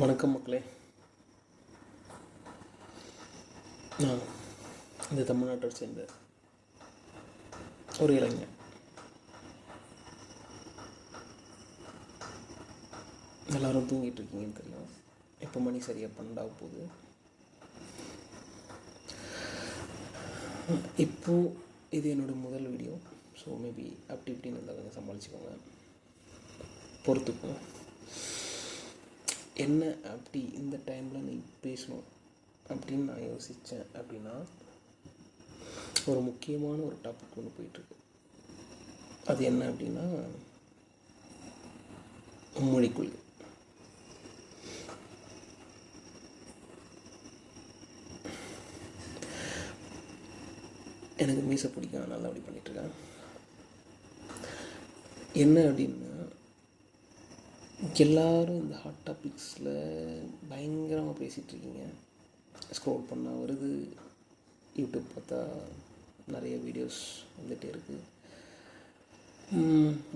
வணக்கம் மக்களே. நான் இந்த தமிழ்நாட்டை சேர்ந்த ஒரு இளைஞன். எல்லோரும் தூங்கிட்டு இருக்கீங்கன்னு தெரியும். இப்போ மணி சரியாக 12 போகுது. இப்போது இது என்னோடய முதல் வீடியோ. ஸோ மேபி அப்படி இப்படின்னு இருந்தால் கொஞ்சம் சமாளிச்சுக்கோங்க, பொறுத்துக்கும். என்ன அப்படி இந்த டைமில் நீ பேசணும் அப்படின்னு நான் யோசித்தேன் அப்படின்னா, ஒரு முக்கியமான ஒரு டாபிக் ஒன்று போயிட்டுருக்கு. அது என்ன அப்படின்னா, மும்மொழி கொள்கை. எனக்கு மீசை பிடிக்கும், நல்லா அப்படி பண்ணிகிட்ருக்கேன். என்ன அப்படின்னா, எல்லோரும் இந்த ஹாட் டாபிக்ஸில் பயங்கரமாக பேசிகிட்ருக்கீங்க. ஸ்க்ரோல் பண்ணால் வருது, யூடியூப் பார்த்தா நிறைய வீடியோஸ் வந்துகிட்டே இருக்குது.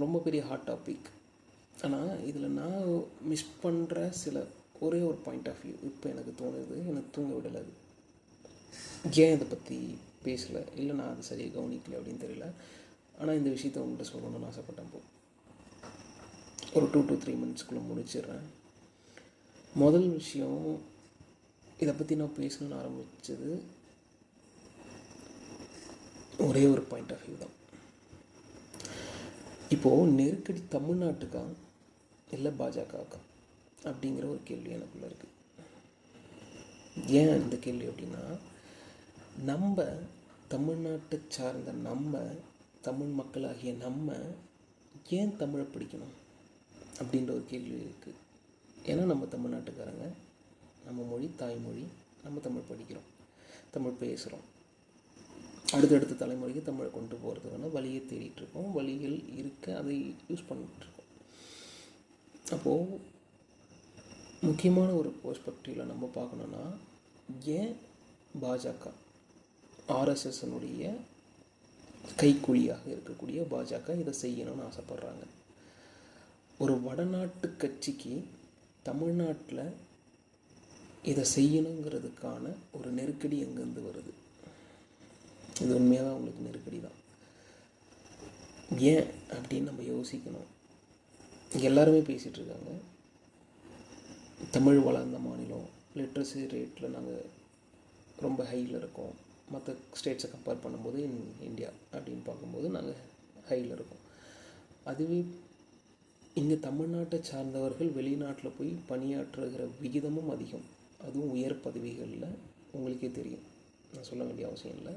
ரொம்ப பெரிய ஹாட் டாபிக். ஆனால் இதில் நான் மிஸ் பண்ணுற ஒரே ஒரு பாயிண்ட் ஆஃப் வியூ இப்போ எனக்கு தோணுது, எனக்கு தூங்க விடலை. அது ஏன் இதை பற்றி பேசலை, இல்லை நான் அது சரியாக கவனிக்கலை அப்படின்னு தெரியல. ஆனால் இந்த விஷயத்தை உங்கள்கிட்ட சொல்லணும்னு ஆசைப்பட்டேன். ஒரு 2 to 3 மினிட்ஸ்க்குள்ளே முடிச்சிடுறேன். முதல் விஷயம், இதை பற்றி நான் பேசணுன்னு ஆரம்பித்தது ஒரே ஒரு பாயிண்ட் ஆஃப் வியூ தான். இப்போது நெருக்கடி தமிழ்நாட்டுக்கா இல்லை பாஜகவுக்கா அப்படிங்கிற ஒரு கேள்வி எனக்குள்ளே இருக்குது. ஏன் இந்த கேள்வி அப்படின்னா, நம்ம தமிழ்நாட்டை சார்ந்த தமிழ் மக்களாகிய ஏன் தமிழை பிடிக்கணும் அப்படின்ற ஒரு கேள்வி இருக்குது. ஏன்னா நம்ம தமிழ்நாட்டுக்காரங்க, நம்ம மொழி தாய்மொழி, நம்ம தமிழ் படிக்கிறோம், தமிழ் பேசுகிறோம். அடுத்தடுத்த தலைமுறைக்கு தமிழை கொண்டு போகிறதுக்கான வழியை தேடிட்டுருக்கோம். வழிகள் இருக்க அதை யூஸ் பண்ணிகிட்ருக்கோம். அப்போது முக்கியமான ஒரு பெர்ஸ்பெக்டிவில் நம்ம பார்க்கணுன்னா, ஏன் பாஜக ஆர்எஸ்எஸ்னுடைய கைக்குழியாக இருக்கக்கூடிய பாஜக இதை செய்யணும்னு ஆசைப்பட்றாங்க? ஒரு வடநாட்டு கட்சிக்கு தமிழ்நாட்டில் இதை செய்யணுங்கிறதுக்கான ஒரு நெருக்கடி எங்கேருந்து வருது? இது உண்மையாக அவங்களுக்கு நெருக்கடி தான். ஏன் அப்படின்னு நம்ம யோசிக்கணும். எல்லாருமே பேசிகிட்டு இருக்காங்க, தமிழ் வளர்ந்த மாநிலம், லிட்ரஸி ரேட்டில் நாங்கள் ரொம்ப ஹையில் இருக்கோம், மற்ற ஸ்டேட்ஸை கம்பேர் பண்ணும்போது இந்தியா அப்படின்னு பார்க்கும்போது நாங்கள் ஹையில் இருக்கோம். அதுவே இங்கே தமிழ்நாட்டை சார்ந்தவர்கள் வெளிநாட்டில் போய் பணியாற்றுகிற விகிதமும் அதிகம், அதுவும் உயர் பதவிகளில். உங்களுக்கே தெரியும், நான் சொல்ல வேண்டிய அவசியம் இல்லை.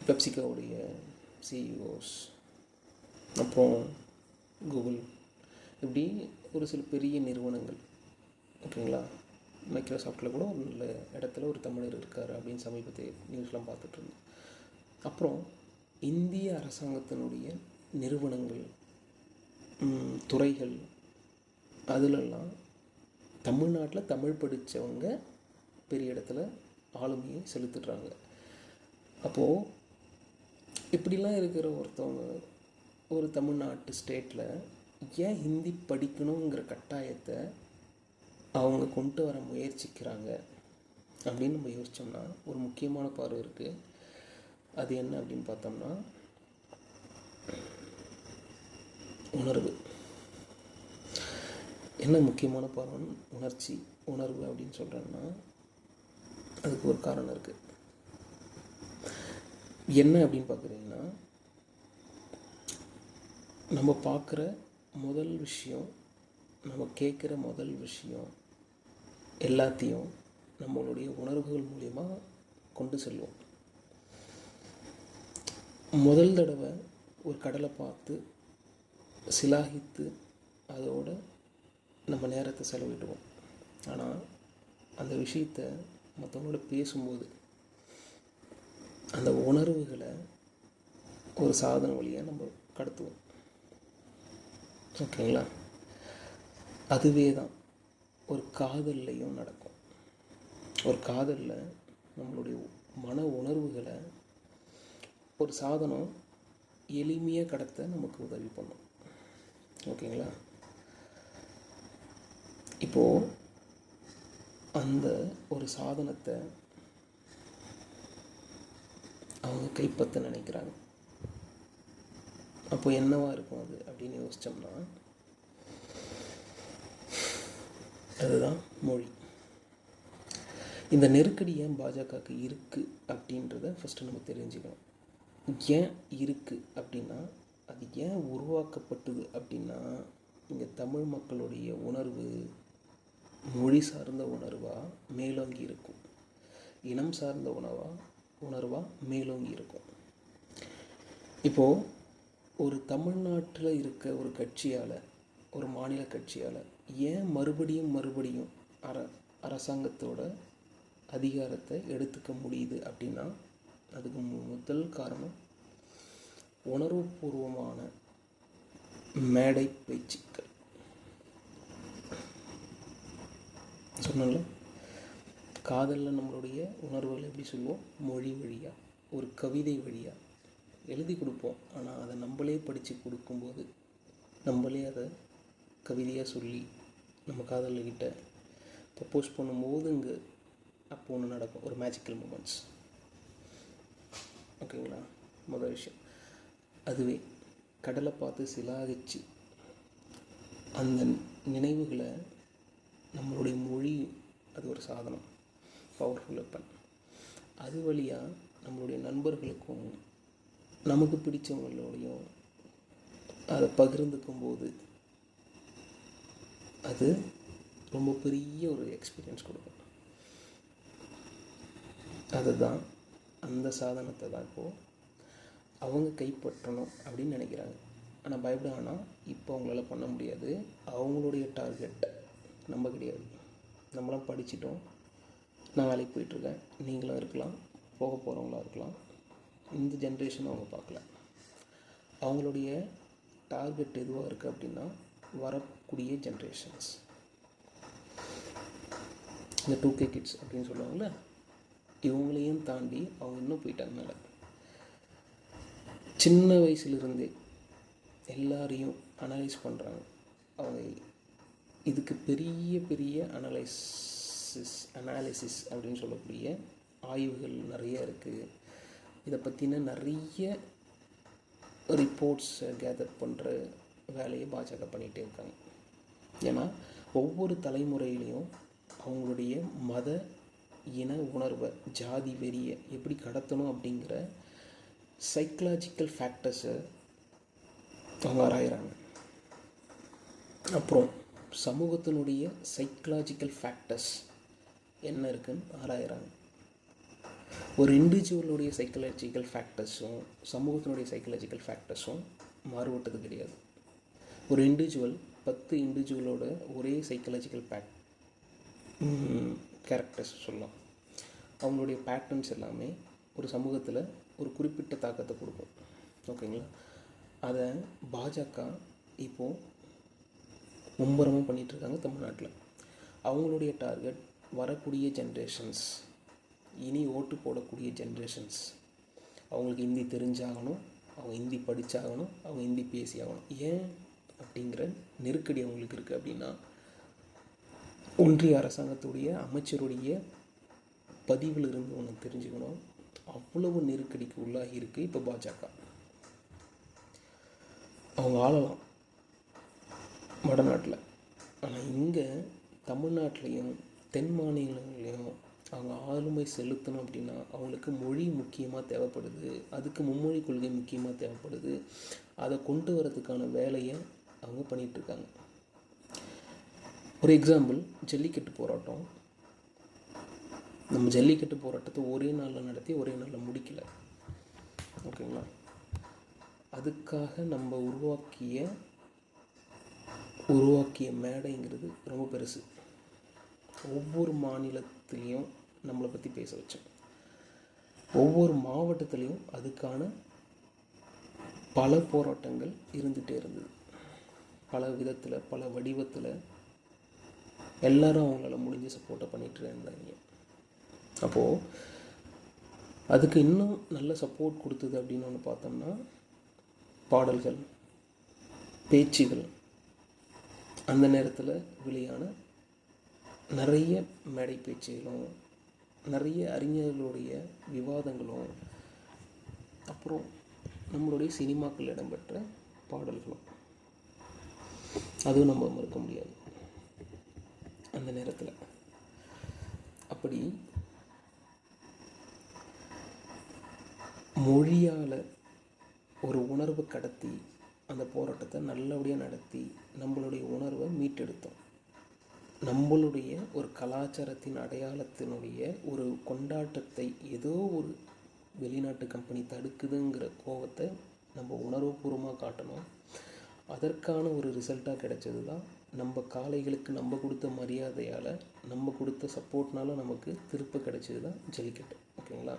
பெப்சிகோவுடைய சிஇஓஸ், அப்புறம் கூகுள், இப்படி ஒரு சில பெரிய நிறுவனங்கள், ஓகேங்களா. மைக்ரோசாஃப்டில் கூட ஒரு நல்ல இடத்துல ஒரு தமிழர் இருக்கார் அப்படின்னு சமீபத்தை நியூஸ்லாம் பார்த்துட்ருந்தோம். அப்புறம் இந்திய அரசாங்கத்தினுடைய நிறுவனங்கள், துறைகள், அதிலெல்லாம் தமிழ்நாட்டில் தமிழ் படித்தவங்க பெரிய இடத்துல ஆளுமையை செலுத்துடுறாங்க. அப்போது இப்படிலாம் இருக்கிற ஒருத்தவங்க ஒரு தமிழ்நாட்டு ஸ்டேட்டில் ஏன் ஹிந்தி படிக்கணுங்கிற கட்டாயத்தை அவங்க கொண்டு வர முயற்சிக்கிறாங்க அப்படின்னு நம்ம யோசித்தோம்னா ஒரு முக்கியமான பார்வை இருக்குது. அது என்ன அப்படின்னு பார்த்தோம்னா, உணர்வு. என்ன முக்கியமான பார்வை? உணர்வு அப்படின்னு சொல்கிறேன்னா, அதுக்கு ஒரு காரணம் இருக்குது. என்ன அப்படின்னு பார்க்குறீங்கன்னா, நம்ம பார்க்குற முதல் விஷயம், நம்ம கேட்குற முதல் விஷயம் எல்லாத்தையும் நம்மளுடைய உணர்வுகள் மூலயமா கொண்டு செல்வோம். முதல் தடவை ஒரு கடலை பார்த்து சிலாகித்து அதோடு நம்ம நேரத்தை செலவிடுவோம். ஆனால் அந்த விஷயத்தை மற்றவங்களோட பேசும்போது அந்த உணர்வுகளை ஒரு சாதனை வழியாக நம்ம கடத்துவோம், ஓகேங்களா. அதுவே தான் ஒரு காதல்லையும் நடக்கும். ஒரு காதலில் நம்மளுடைய மன உணர்வுகளை ஒரு சாதனம் எளிமையாக கடத்த நமக்கு உதவி பண்ணும், ஓகேங்களா. இப்போது அந்த ஒரு சாதனத்தை அவங்க கைப்பற்ற நினைக்கிறாங்க. அப்போ என்னவா இருக்கும் அது அப்படின்னு யோசித்தோம்னா, அதுதான் மொழி. இந்த நெருக்கடி ஏன் பாஜகவுக்கு இருக்குது அப்படின்றத ஃபஸ்ட்டு நம்ம தெரிஞ்சுக்கணும். ஏன் இருக்குது அப்படின்னா, அது ஏன் உருவாக்கப்பட்டது அப்படின்னா, இங்கே தமிழ் மக்களுடைய உணர்வு மொழி சார்ந்த உணர்வாக மேலோங்கி இருக்கும், இனம் சார்ந்த உணர்வாக மேலோங்கி இருக்கும். இப்போது ஒரு தமிழ்நாட்டில் இருக்க ஒரு கட்சியால், ஒரு மாநில கட்சியால் ஏன் மறுபடியும் அரசாங்கத்தோட அதிகாரத்தை எடுத்துக்க முடியுது அப்படின்னா, அதுக்கு முதல் காரணம் உணர்வுபூர்வமான மேடை பேச்சுக்கள். சொன்னல, காதலில் நம்மளுடைய உணர்வுகள் எப்படி சொல்லுவோம், மொழி வழியாக, ஒரு கவிதை வழியாக எழுதி கொடுப்போம். ஆனால் அதை நம்மளே படித்து கொடுக்கும்போது, நம்மளே அதை கவிதையாக சொல்லி நம்ம காதலிக்கிட்ட ப்ரப்போஸ் பண்ணும்போது இங்கே அப்போ ஒன்று நடக்கும், ஒரு மேஜிக்கல் மூமெண்ட்ஸ். ஓகேங்களா? முதல் விஷயம் அதுவே. கடலை பார்த்து சிலாகிச்சு அந்த நினைவுகளை நம்மளுடைய மொழி, அது ஒரு சாதனம், பவர்ஃபுல் வெப்பன். அது வழியாக நம்மளுடைய நண்பர்களுக்கும் நமக்கு பிடிச்சவங்களோடையும் அதை பகிர்ந்துக்கும் போது அது ரொம்ப பெரிய ஒரு எக்ஸ்பீரியன்ஸ் கொடுக்கும். அதுதான், அந்த சாதனத்தை தான் இப்போது அவங்க கைப்பற்றணும் அப்படின்னு நினைக்கிறாங்க. ஆனால் பயப்பட வேணாம், இப்போ அவங்களால பண்ண முடியாது. அவங்களுடைய டார்கெட் நம்ம கிடையாது. நம்மளாம் படிச்சிட்டோம், நான் வேலைக்கு போயிட்டுருக்கேன், நீங்களும் இருக்கலாம், போக போகிறவங்களா இருக்கலாம். இந்த ஜென்ரேஷன் அவங்க பார்க்கல. அவங்களுடைய டார்கெட் எதுவாக இருக்குது அப்படின்னா, வரக்கூடிய ஜென்ரேஷன்ஸ், இந்த 2K கிட்ஸ் அப்படின்னு சொல்லுவாங்கள்ல, இவங்களையும் தாண்டி அவங்க இன்னும் போயிட்டாங்க மேலே. சின்ன வயசுலேருந்தே எல்லாரையும் அனலைஸ் பண்ணுறாங்க. அவங்க இதுக்கு பெரிய பெரிய அனாலிசிஸ் அப்படின்னு சொல்லக்கூடிய ஆய்வுகள் நிறைய இருக்குது. இதை பற்றின நிறைய ரிப்போர்ட்ஸை கேதர் பண்ணுற வேலையை பாஜக பண்ணிகிட்டே இருக்காங்க. ஏன்னா ஒவ்வொரு தலைமுறையிலையும் அவங்களுடைய மத இன உணர்வை, ஜாதி வெறியை எப்படி கடத்தணும் அப்படிங்கிற சைக்கலாஜிக்கல் ஃபேக்டர்ஸை அவங்க ஆராயிறாங்க. அப்புறம் சமூகத்தினுடைய சைக்கலாஜிக்கல் ஃபேக்டர்ஸ் என்ன இருக்குன்னு ஆராயிறாங்க. ஒரு இண்டிவிஜுவலுடைய சைக்கலாஜிக்கல் ஃபேக்டர்ஸும் சமூகத்தினுடைய சைக்கலாஜிக்கல் ஃபேக்டர்ஸும் மாறுபட்டது கிடையாது. ஒரு இண்டிவிஜுவல் 10 இண்டிவிஜுவலோட ஒரே சைக்கலாஜிக்கல் கேரக்டர்ஸ் சொல்லலாம். அவங்களுடைய பேட்டர்ன்ஸ் எல்லாமே ஒரு சமூகத்தில் ஒரு குறிப்பிட்ட தாக்கத்தை கொடுக்கும். ஓகேங்களா? அதை பாஜக இப்போது மும்பரமாக பண்ணிகிட்ருக்காங்க தமிழ்நாட்டில். அவங்களுடைய டார்கெட் வரக்கூடிய ஜென்ரேஷன்ஸ், இனி ஓட்டு போடக்கூடிய ஜென்ரேஷன்ஸ். அவங்களுக்கு ஹிந்தி தெரிஞ்சாகணும், அவங்க ஹிந்தி படித்தாகணும், அவங்க ஹிந்தி பேசி ஆகணும். ஏன் அப்படிங்கிற நெருக்கடி அவங்களுக்கு இருக்குது அப்படின்னா, ஒன்றிய அரசாங்கத்துடைய அமைச்சருடைய பதிவில் இருந்து ஒன்று தெரிஞ்சுக்கணும், அவ்வளவு நெருக்கடிக்கு உள்ளாகி இருக்குது இப்போ பாஜக. அவங்க ஆளலாம் வடநாட்டில், ஆனால் இங்கே தமிழ்நாட்டிலையும் தென் மாநிலங்களையும் அவங்க ஆளுமை செலுத்தணும் அப்படின்னா அவங்களுக்கு மொழி முக்கியமாக தேவைப்படுது. அதுக்கு மும்மொழி கொள்கை முக்கியமாக தேவைப்படுது. அதை கொண்டு வரதுக்கான வேலையை அவங்க பண்ணிகிட்ருக்காங்க. ஒரு எக்ஸாம்பிள், ஜல்லிக்கட்டு போராட்டம். நம்ம ஜல்லிக்கட்டு போராட்டத்தை ஒரே நாளில் நடத்தி ஒரே நாளில் முடிக்கலை. ஓகேங்களா? அதுக்காக நம்ம உருவாக்கிய மேடைங்கிறது ரொம்ப பெருசு. ஒவ்வொரு மாநிலத்துலேயும் நம்மளை பற்றி பேச வச்சோம். ஒவ்வொரு மாவட்டத்துலேயும் அதுக்கான பல போராட்டங்கள் இருந்துகிட்டே இருந்தது. பல விதத்தில், பல வடிவத்தில் எல்லாரும் அவங்களால முடிஞ்ச சப்போர்ட்டை பண்ணிகிட்டு இருந்தாங்க. அப்போது அதுக்கு இன்னும் நல்ல சப்போர்ட் கொடுத்தது அப்படின்னு ஒன்று பார்த்தோம்னா, பாடல்கள், பேச்சுகள், அந்த நேரத்தில் வெளியான நிறைய மேடை பேச்சுகளும் நிறைய அறிஞர்களுடைய விவாதங்களும் அப்புறம் நம்மளுடைய சினிமாக்கள் இடம்பெற்ற பாடல்களும் அதுவும் நம்ம மறுக்க முடியாது. அந்த நேரத்தில் அப்படி மொழியால் ஒரு உணர்வு கடத்தி அந்த போராட்டத்தை நல்லபடியாக நடத்தி நம்மளுடைய உணர்வை மீட்டெடுத்தோம். நம்மளுடைய ஒரு கலாச்சாரத்தின் அடையாளத்தினுடைய ஒரு கொண்டாட்டத்தை ஏதோ ஒரு வெளிநாட்டு கம்பெனி தடுக்குதுங்கிற கோபத்தை நம்ம உணர்வுபூர்வமாக காட்டணும். அதற்கான ஒரு ரிசல்ட்டாக கிடைச்சது தான் நம்ம காளைகளுக்கு நம்ம கொடுத்த மரியாதையால், நம்ம கொடுத்த சப்போர்ட்னால நமக்கு திருப்ப கிடைச்சது தான் ஜல்லிக்கட்டு. ஓகேங்களா?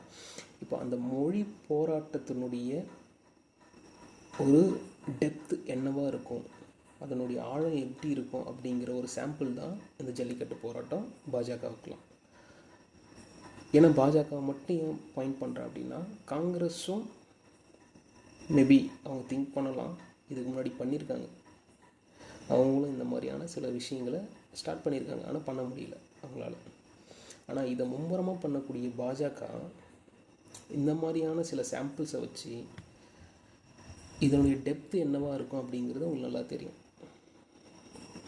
இப்போ அந்த மொழி போராட்டத்தினுடைய ஒரு டெப்த்து என்னவாக இருக்கும், அதனுடைய ஆழம் எப்படி இருக்கும் அப்படிங்கிற ஒரு சாம்பிள் தான் இந்த ஜல்லிக்கட்டு போராட்டம் பாஜகவுக்குலாம். ஏன்னா பாஜக மட்டும் ஏன் பாயிண்ட் பண்ணுறேன் அப்படின்னா, காங்கிரஸும் மேபி அவங்க திங்க் பண்ணலாம், இதுக்கு முன்னாடி பண்ணியிருக்காங்க, அவங்களும் இந்த மாதிரியான சில விஷயங்களை ஸ்டார்ட் பண்ணியிருக்காங்க, ஆனால் பண்ண முடியல அவங்களால. ஆனால் இதை மும்முரமாக பண்ணக்கூடிய பாஜக இந்த மாதிரியான சில சாம்பிள்ஸை வச்சு இதனுடைய டெப்த்து என்னவாக இருக்கும் அப்படிங்கிறது உங்களுக்கு நல்லா தெரியும்.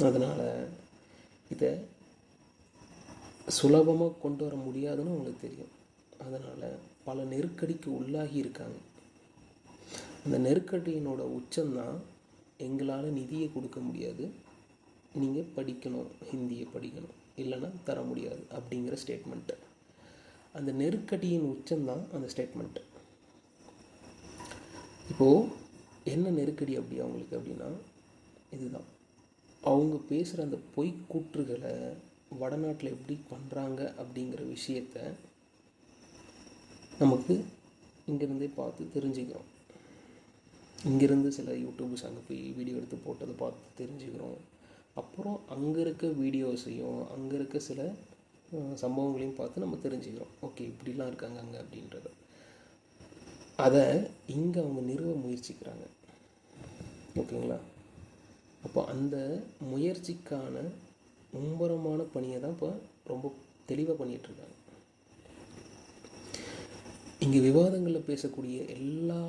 அதனால் இதை சுலபமாக கொண்டு வர முடியாதுன்னு உங்களுக்கு தெரியும். அதனால் பல நெருக்கடிக்கு உள்ளாகி இருக்காங்க. அந்த நெருக்கடியினோட உச்சம்தான் எங்களால் நிதியை கொடுக்க முடியாது, நீங்கள் படிக்கணும், ஹிந்தியை படிக்கணும், இல்லைன்னா தர முடியாது அப்படிங்கிற ஸ்டேட்மெண்ட்டு. அந்த நெருக்கடியின் உச்சம்தான் அந்த ஸ்டேட்மெண்ட்டு. இப்போது என்ன நெருக்கடி அப்படி அவங்களுக்கு அப்படின்னா, இதுதான் அவங்க பேசுகிற அந்த பொய்க்கூற்றுகளை வடநாட்டில் எப்படி பண்ணுறாங்க அப்படிங்கிற விஷயத்த நமக்கு இங்கேருந்தே பார்த்து தெரிஞ்சுக்கிறோம். இங்கேருந்து சில யூடியூபர்ஸ் அங்கே போய் வீடியோ எடுத்து போட்டதை பார்த்து தெரிஞ்சுக்கிறோம். அப்புறம் அங்கே இருக்க வீடியோஸையும் அங்கே இருக்க சில சம்பவங்களையும் பார்த்து நம்ம தெரிஞ்சுக்கிறோம், ஓகே இப்படிலாம் இருக்காங்க அங்கே அப்படின்றத. அதை இங்கே அவங்க நிறுவ முயற்சிக்கிறாங்க. ஓகேங்களா? அப்போ அந்த முயற்சிக்கான மும்பரமான பணியை தான் இப்போ ரொம்ப தெளிவாக பண்ணிகிட்ருக்காங்க. இங்கே விவாதங்களில் பேசக்கூடிய எல்லா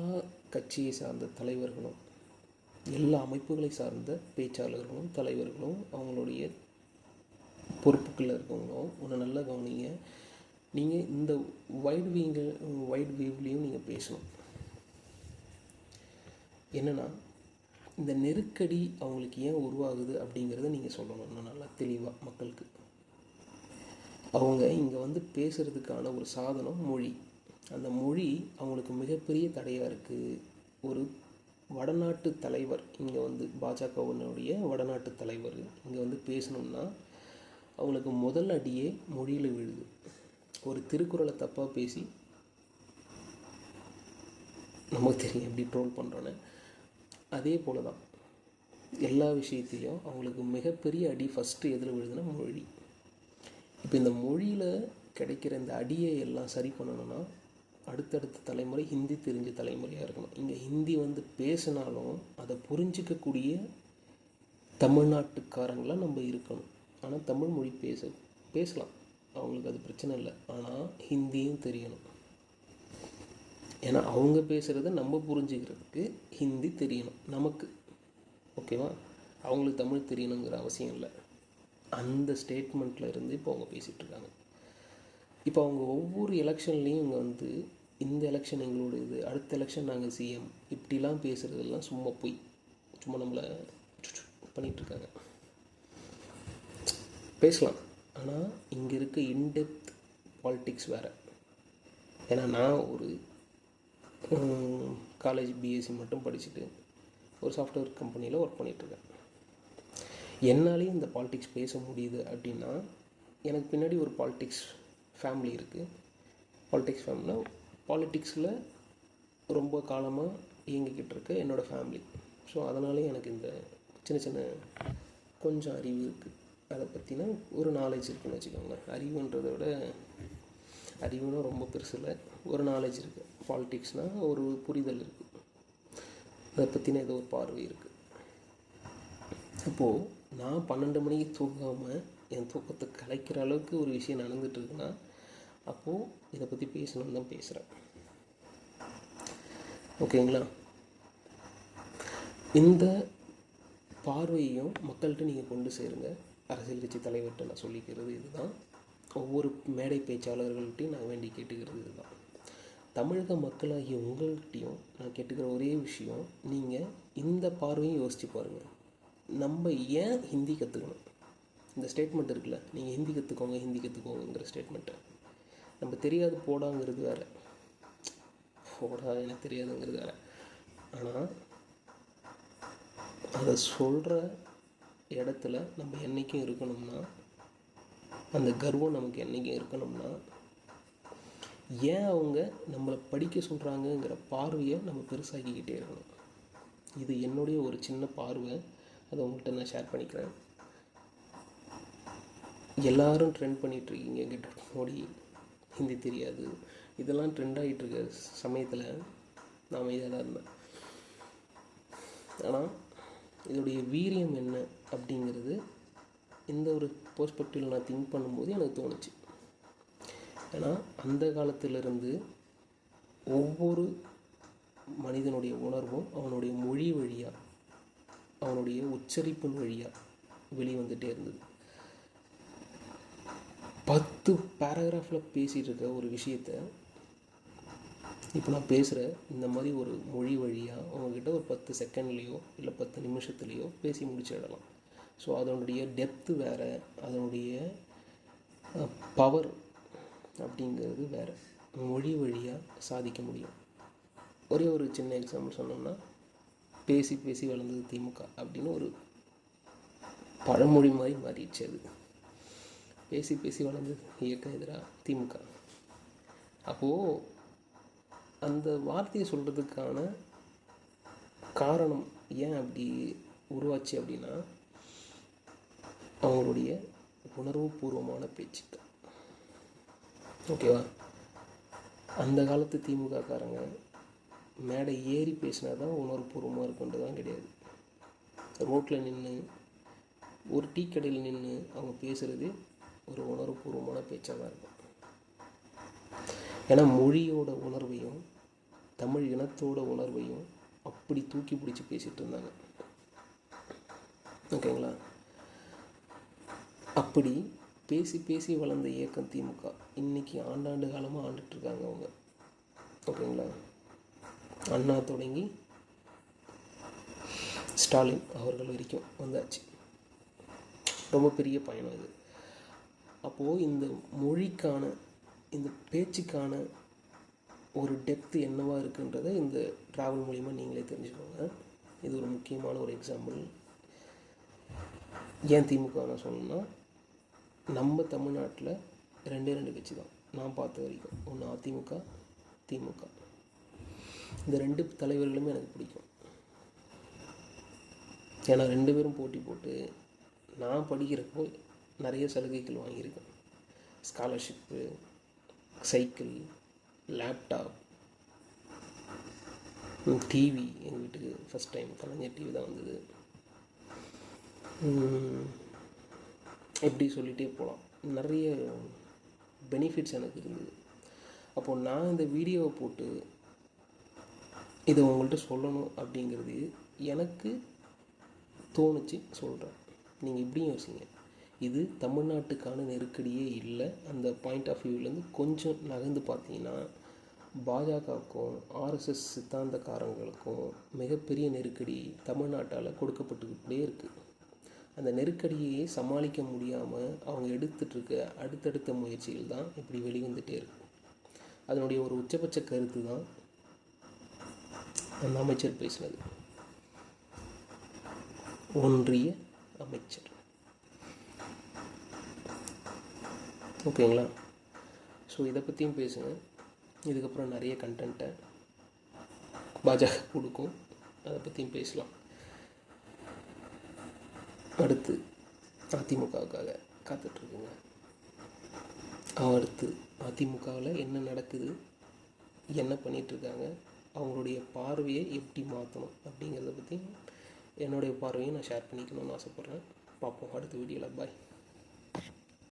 கட்சியை சார்ந்த தலைவர்களும், எல்லா அமைப்புகளை சார்ந்த பேச்சாளர்களும் தலைவர்களும் அவங்களுடைய பொறுப்புகளில் இருக்கவங்களும் ஒன்று நல்லா கவனிங்க. நீங்கள் இந்த வைட் வியூவிலையும் நீங்கள் பேசணும். என்னென்னா, இந்த நெருக்கடி அவங்களுக்கு ஏன் உருவாகுது அப்படிங்கிறத நீங்கள் சொல்லணும் நல்லா தெளிவாக மக்களுக்கு. அவங்க இங்கே வந்து பேசுகிறதுக்கான ஒரு சாதனம் மொழி. அந்த மொழி அவங்களுக்கு மிகப்பெரிய தடையாக இருக்குது. ஒரு வடநாட்டு தலைவர் இங்கே வந்து பாஜகவினுடைய வடநாட்டு தலைவர் இங்கே வந்து பேசணும்னா அவங்களுக்கு முதல் அடியே மொழியில் விழுது. ஒரு திருக்குறளை தப்பாக பேசி, நமக்கு தெரியும் எப்படி ட்ரோல் பண்ணுறோன்னு, அதே போல் தான் எல்லா விஷயத்தையும் அவங்களுக்கு மிகப்பெரிய அடி ஃபஸ்ட்டு எதில் விழுதுன்னா மொழி. இப்போ இந்த மொழியில் கிடைக்கிற இந்த அடியை எல்லாம் சரி பண்ணணும்னா அடுத்தடுத்த தலைமுறை ஹிந்தி தெரிஞ்ச தலைமுறையாக இருக்கணும். இங்கே ஹிந்தி வந்து பேசினாலும் அதை புரிஞ்சிக்கக்கூடிய தமிழ்நாட்டுக்காரங்களாக நம்ம இருக்கணும். ஆனால் தமிழ் மொழி பேசலாம், அவங்களுக்கு அது பிரச்சனை இல்லை. ஆனால் ஹிந்தியும் தெரியணும். ஏன்னா அவங்க பேசுகிறத நம்ம புரிஞ்சுக்கிறதுக்கு ஹிந்தி தெரியணும் நமக்கு. ஓகேவா? அவங்களுக்கு தமிழ் தெரியணுங்கிற அவசியம் இல்லை. அந்த ஸ்டேட்மெண்ட்டில் இருந்து இப்போ அவங்க பேசிகிட்ருக்காங்க. இப்போ அவங்க ஒவ்வொரு எலெக்ஷன்லேயும் இங்கே வந்து இந்த எலெக்ஷன் எங்களோட இது, அடுத்த எலெக்ஷன் நாங்கள் சிஎம், இப்படிலாம் பேசுகிறதெல்லாம் சும்மா போய் சும்மா நம்மளை பண்ணிகிட்ருக்காங்க. பேசலாம், ஆனால் இங்கே இருக்க இன்டெப்த் பாலிட்டிக்ஸ் வேறு. ஏன்னா நான் ஒரு காலேஜ் பிஎஸ்சி மட்டும் படிச்சுட்டு ஒரு சாஃப்ட்வேர் கம்பெனியில் ஒர்க் பண்ணிகிட்ருக்கேன். என்னாலேயும் இந்த பாலிட்டிக்ஸ் பேச முடியுது அப்படின்னா எனக்கு பின்னாடி ஒரு பாலிட்டிக்ஸ் ஃபேமிலி இருக்குது. பாலிட்டிக்ஸ் ஃபேமிலினா பாலிட்டிக்ஸில் ரொம்ப காலமாக இயங்கிக்கிட்டு இருக்க என்னோடய ஃபேமிலி. ஸோ அதனாலே எனக்கு இந்த சின்ன சின்ன கொஞ்சம் அறிவு இருக்குது, அதை பற்றினா ஒரு நாலேஜ் இருக்குதுன்னு வச்சுக்கோங்களேன். அறிவுன்றதை விட, அறிவுனா ரொம்ப பெருசு இல்லை, ஒரு நாலேஜ் இருக்குது. பாலிட்டிக்ஸ்னால் ஒரு புரிதல் இருக்குது, அதை பற்றின ஏதோ ஒரு பார்வை இருக்குது. அப்போது நான் 12 மணிக்கு தூங்காமல் என் தூக்கத்தை கலைக்கிற அளவுக்கு ஒரு விஷயம் நடந்துகிட்ருக்குன்னா அப்போது இதை பற்றி பேசணுன்னு தான் பேசுகிறேன். ஓகேங்களா? இந்த பார்வையையும் மக்கள்கிட்ட நீங்கள் கொண்டு சேருங்க. அரசியல் கட்சி தலைவர்கிட்ட நான் சொல்லிக்கிறது இதுதான். ஒவ்வொரு மேடை பேச்சாளர்கள்ட்டையும் நான் வேண்டி கேட்டுக்கிறது இதுதான். தமிழக மக்களாகிய உங்கள்கிட்டையும் நான் கேட்டுக்கிற ஒரே விஷயம், நீங்கள் இந்த பார்வையும் யோசித்து பாருங்கள். நம்ம ஏன் ஹிந்தி கற்றுக்கணும்? இந்த ஸ்டேட்மெண்ட் இருக்குல்ல, நீங்கள் ஹிந்தி கற்றுக்கோங்கிற ஸ்டேட்மெண்ட்டை நம்ம தெரியாது போடாங்கிறது வேறு, போடா எனக்கு தெரியாதுங்கிறது வேறு. ஆனால் அதை சொல்கிற இடத்துல நம்ம என்றைக்கும் இருக்கணும்னா, அந்த கர்வம் நமக்கு என்றைக்கும் இருக்கணும்னா, ஏன் அவங்க நம்மளை படிக்க சொல்கிறாங்கங்கிற பார்வையை நம்ம பெருசாக்கிக்கிட்டே இருக்கணும். இது என்னுடைய ஒரு சின்ன பார்வை, அதை உங்கள்கிட்ட நான் ஷேர் பண்ணிக்கிறேன். எல்லோரும் ட்ரெண்ட் பண்ணிகிட்ருக்கீங்க, கெட் அவுட் மோடி, ஹிந்தி தெரியாது, இதெல்லாம் ட்ரெண்ட் ஆகிட்டுருக்க சமயத்தில் நான் அமைதியாக தான் இருந்தேன். ஆனால் இதோடைய வீரியம் என்ன அப்படிங்கிறது இந்த ஒரு பெர்ஸ்பெக்டிவில் நான் திங்க் பண்ணும்போது எனக்கு தோணுச்சு. ஏன்னா அந்த காலத்திலிருந்து ஒவ்வொரு மனிதனுடைய உணர்வும் அவனுடைய மொழி வழியாக, அவனுடைய உச்சரிப்பின் வழியாக வெளிவந்துகிட்டே இருந்தது. 10 பேராகிராஃபில் பேசிகிட்டு இருக்க ஒரு விஷயத்தை இப்போ நான் பேசுகிற இந்த மாதிரி ஒரு மொழி வழியாக அவங்கக்கிட்ட ஒரு 10 செகண்ட்லேயோ இல்லை 10 நிமிஷத்துலேயோ பேசி முடிச்சிடலாம். ஸோ அதனுடைய டெப்த்து வேறு, அதனுடைய பவர் அப்படிங்கிறது வேறு. மொழி வழியாக சாதிக்க முடியும். ஒரே ஒரு சின்ன எக்ஸாம்பிள் சொன்னோம்னா, பேசி பேசி வளர்ந்தது திமுக அப்படின்னு ஒரு பழமொழி மாதிரி மாறிடுச்சு. அது பேசி பேசி வளர்ந்தது இயக்கம் எதிராக திமுக. அப்போது அந்த வார்த்தையை சொல்கிறதுக்கான காரணம் ஏன் அப்படி உருவாச்சு அப்படின்னா, அவங்களுடைய உணர்வுபூர்வமான பேச்சுக்கள். ஓகேவா? அந்த காலத்து திமுககாரங்க மேடை ஏறி பேசினா தான் உணர்வுபூர்வமாக இருக்குன்றதான் கிடையாது. ரோட்டில் நின்று, ஒரு டீ கடையில் நின்று அவங்க பேசுகிறது ஒரு உணர்வுபூர்வமான பேச்சாக தான் இருக்கும். ஏன்னா மொழியோட உணர்வையும் தமிழ் இனத்தோட உணர்வையும் அப்படி தூக்கி பிடிச்சி பேசிகிட்டு இருந்தாங்க. ஓகேங்களா? அப்படி பேசி பேசி வளர்ந்த இயக்கம் திமுக இன்றைக்கி ஆண்டாண்டு காலமாக ஆண்டுட்ருக்காங்க அவங்க. ஓகேங்களா? அண்ணா தொடங்கி ஸ்டாலின் அவர்கள் வரைக்கும் வந்தாச்சு. ரொம்ப பெரிய பயணம் இது. அப்போது இந்த மொழிக்கான, இந்த பேச்சுக்கான ஒரு டெப்த்து என்னவாக இருக்குன்றதை இந்த ட்ராவல் மூலிமா நீங்களே தெரிஞ்சுக்கோங்க. இது ஒரு முக்கியமான ஒரு எக்ஸாம்பிள். ஏன் திமுக நான் சொன்னேன்னா, நம்ம தமிழ்நாட்டில் 2 கட்சி தான் நான் பார்த்த வரைக்கும். ஒன்று அதிமுக, திமுக. இந்த 2 தலைவர்களுமே எனக்கு பிடிக்கும். ஏன்னா 2 பேரும் போட்டி போட்டு நான் படிக்கிறப்போ நிறைய சலுகைகள் வாங்கியிருக்கேன். Scholarship, cycle, laptop, TV. எங்கள் வீட்டுக்கு ஃபஸ்ட் டைம் கலைஞர் டிவி தான் வந்தது. எப்படி சொல்லிகிட்டே போகலாம், நிறைய பெனிஃபிட்ஸ் எனக்கு இருந்தது. அப்போது நான் இந்த வீடியோவை போட்டு இதை உங்கள்கிட்ட சொல்லணும் அப்படிங்கிறது எனக்கு தோணுச்சு, சொல்கிறேன். நீங்கள் இப்படியும் யோசிங்க. இது தமிழ்நாட்டுக்கான நெருக்கடியே இல்லை. அந்த பாயிண்ட் ஆஃப் வியூவிலேருந்து கொஞ்சம் நகர்ந்து பார்த்தீங்கன்னா, பாஜகவுக்கும் ஆர்எஸ்எஸ் சித்தாந்தக்காரங்களுக்கும் மிகப்பெரிய நெருக்கடி தமிழ்நாட்டால் கொடுக்கப்பட்டுக்கிட்டே இருக்குது. அந்த நெருக்கடியை சமாளிக்க முடியாமல் அவங்க எடுத்துகிட்ருக்க அடுத்தடுத்த முயற்சிகள் தான் இப்படி வெளிவந்துகிட்டே இருக்குது. அதனுடைய ஒரு உச்சபட்ச கருத்து தான் அந்த அமைச்சர் பேசினது. ஒன்றிய அமைச்சர். ஓகேங்களா? ஸோ இதை பற்றியும் பேசுங்க. இதுக்கப்புறம் நிறைய கண்டென்ட்டை பாஜக கொடுக்கும், அதை பற்றியும் பேசலாம். அடுத்து அதிமுகவுக்காக காத்துட்ருக்குங்க. அடுத்து அதிமுகவில் என்ன நடக்குது, என்ன பண்ணிகிட்ருக்காங்க, அவங்களுடைய பார்வையை எப்படி மாற்றணும் அப்படிங்கிறத பற்றி என்னுடைய பார்வையை நான் ஷேர் பண்ணிக்கணும்னு ஆசைப்பட்றேன். பார்ப்போம் அடுத்த வீடியோவில். பாய்.